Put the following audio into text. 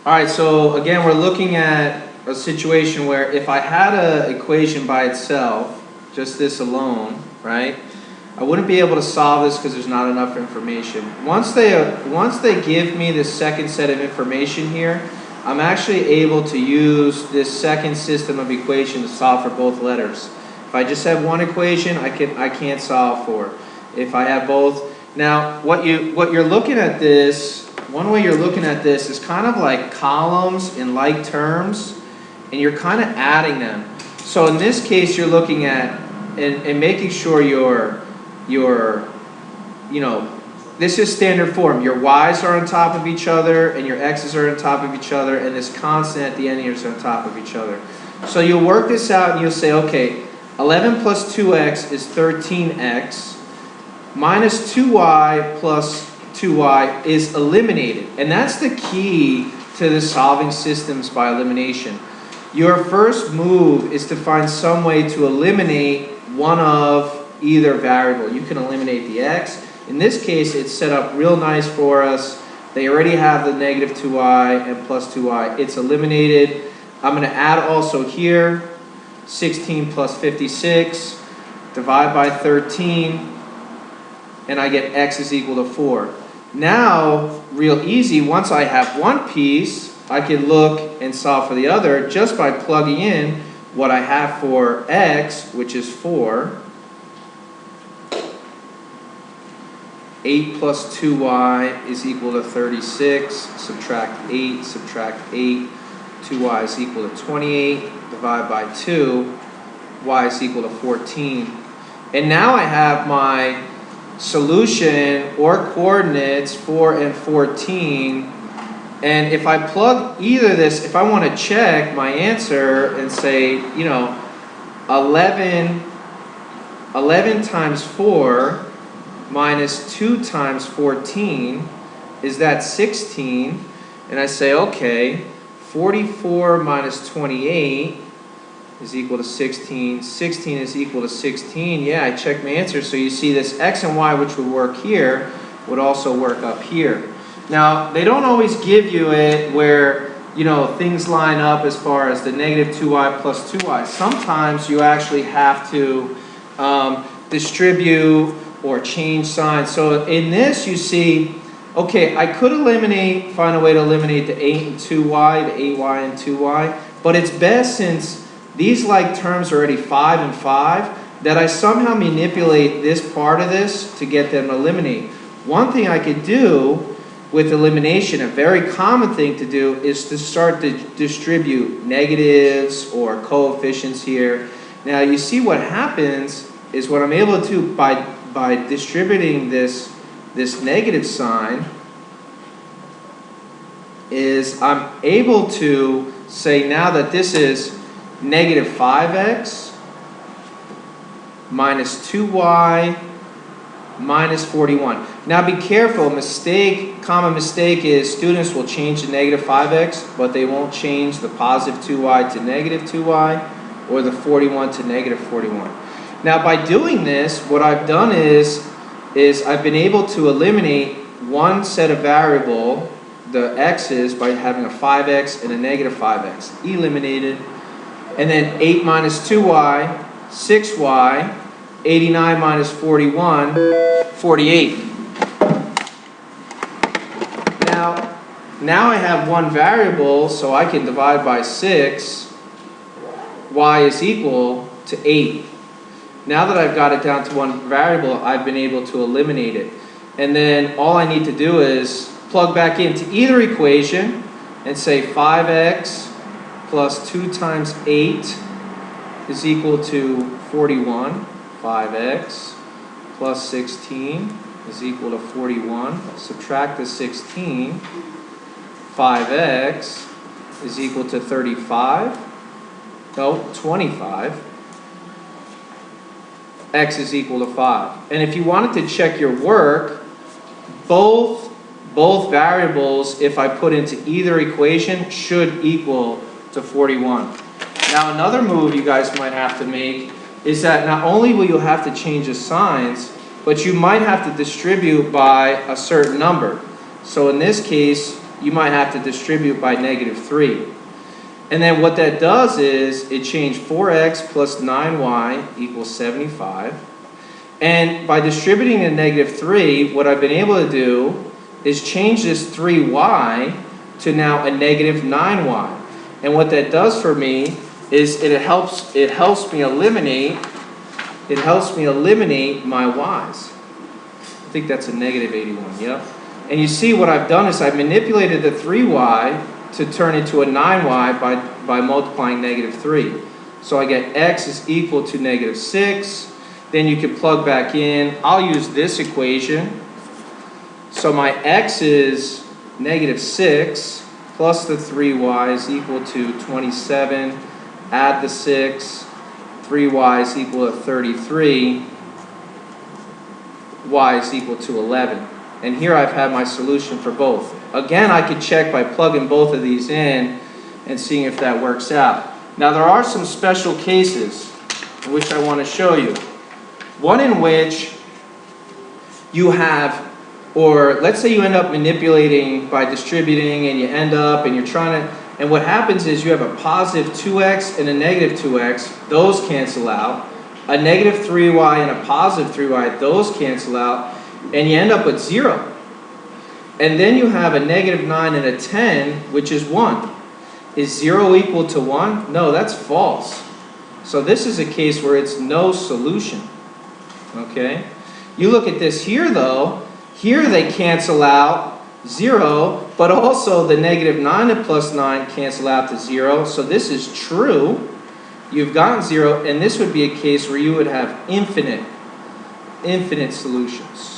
All right, so again, we're looking at a situation where if I had an equation by itself, just this alone, right, I wouldn't be able to solve this because there's not enough information. Once they give me this second set of information here, I'm actually able to use this second system of equation to solve for both letters. If I just have one equation, I can't solve for. If I have both, now what you're looking at this, one way you're looking at this is kind of like columns in like terms, and you're kind of adding them. So in this case, you're looking at and making sure this is standard form. Your y's are on top of each other, and your x's are on top of each other, and this constant at the end here is on top of each other. So you'll work this out, and you'll say, okay, 11 plus 2x is 13x, minus 2y plus 2y is eliminated. And that's the key to the solving systems by elimination. Your first move is to find some way to eliminate one of either variable. You can eliminate the x. In this case, it's set up real nice for us. They already have the negative 2y and plus 2y. It's eliminated. I'm going to add also here 16 plus 56, divide by 13, and I get x is equal to 4. Now, real easy, once I have one piece, I can look and solve for the other just by plugging in what I have for x, which is 4. 8 plus 2y is equal to 36. Subtract 8, subtract 8. 2y is equal to 28. Divide by 2. Y is equal to 14. And now I have my solution or coordinates 4 and 14. And if I plug either this, if I want to check my answer and say, 11 times 4 minus 2 times 14, is that 16? And I say, okay, 44 minus 28 is equal to 16. 16 is equal to 16. Yeah, I checked my answer. So you see this x and y, which would work here, would also work up here. Now, they don't always give you it where, things line up as far as the negative 2y plus 2y. Sometimes you actually have to distribute or change signs. So in this, you see, okay, I could find a way to eliminate the 8 and 2y, the 8y and 2y, but it's best, since these like terms are already 5 and 5, that I somehow manipulate this part of this to get them to eliminate. One thing I could do with elimination, a very common thing to do, is to start to distribute negatives or coefficients here. Now you see what happens is what I'm able to, by distributing this negative sign, is I'm able to say now that this is negative 5x minus 2y minus 41. Now be careful, common mistake is students will change the negative 5x, but they won't change the positive 2y to negative 2y or the 41 to negative 41. Now by doing this, what I've done is I've been able to eliminate one set of variable, the x's, by having a 5x and a negative 5x. Eliminated. And then 8 minus 2y, 6y, 89 minus 41, 48. Now I have one variable, so I can divide by 6. Y is equal to 8. Now that I've got it down to one variable, I've been able to eliminate it. And then all I need to do is plug back into either equation and say 5x plus 2 times 8 is equal to 41. 5x plus 16 is equal to 41. Subtract the 16. 5x is equal to 25. X is equal to 5. And if you wanted to check your work, both variables, if I put into either equation, should equal to 41. Now another move you guys might have to make is that not only will you have to change the signs, but you might have to distribute by a certain number. So in this case, you might have to distribute by -3. And then what that does is it changed 4x plus 9y equals 75. And by distributing a -3, what I've been able to do is change this 3y to now a -9y. And what that does for me is it helps me eliminate my y's. I think that's a -81, yep. And you see what I've done is I've manipulated the 3y to turn into a 9y by multiplying -3. So I get x is equal to -6. Then you can plug back in. I'll use this equation. So my x is -6 plus the 3y is equal to 27. Add the 6. 3y is equal to 33. Y is equal to 11. And here I've had my solution for both. Again, I could check by plugging both of these in and seeing if that works out. Now there are some special cases which I want to show you. One in which you have, or let's say you end up manipulating by distributing and you end up and you're trying to, and what happens is you have a positive 2x and a negative 2x, those cancel out. A negative 3y and a positive 3y, those cancel out, and you end up with 0. And then you have a -9 and a 10, which is 1. Is 0 equal to 1? No, that's false. So this is a case where it's no solution. Okay? You look at this here though, here they cancel out 0, but also the -9 and +9 cancel out to 0. So this is true. You've gotten 0, and this would be a case where you would have infinite solutions.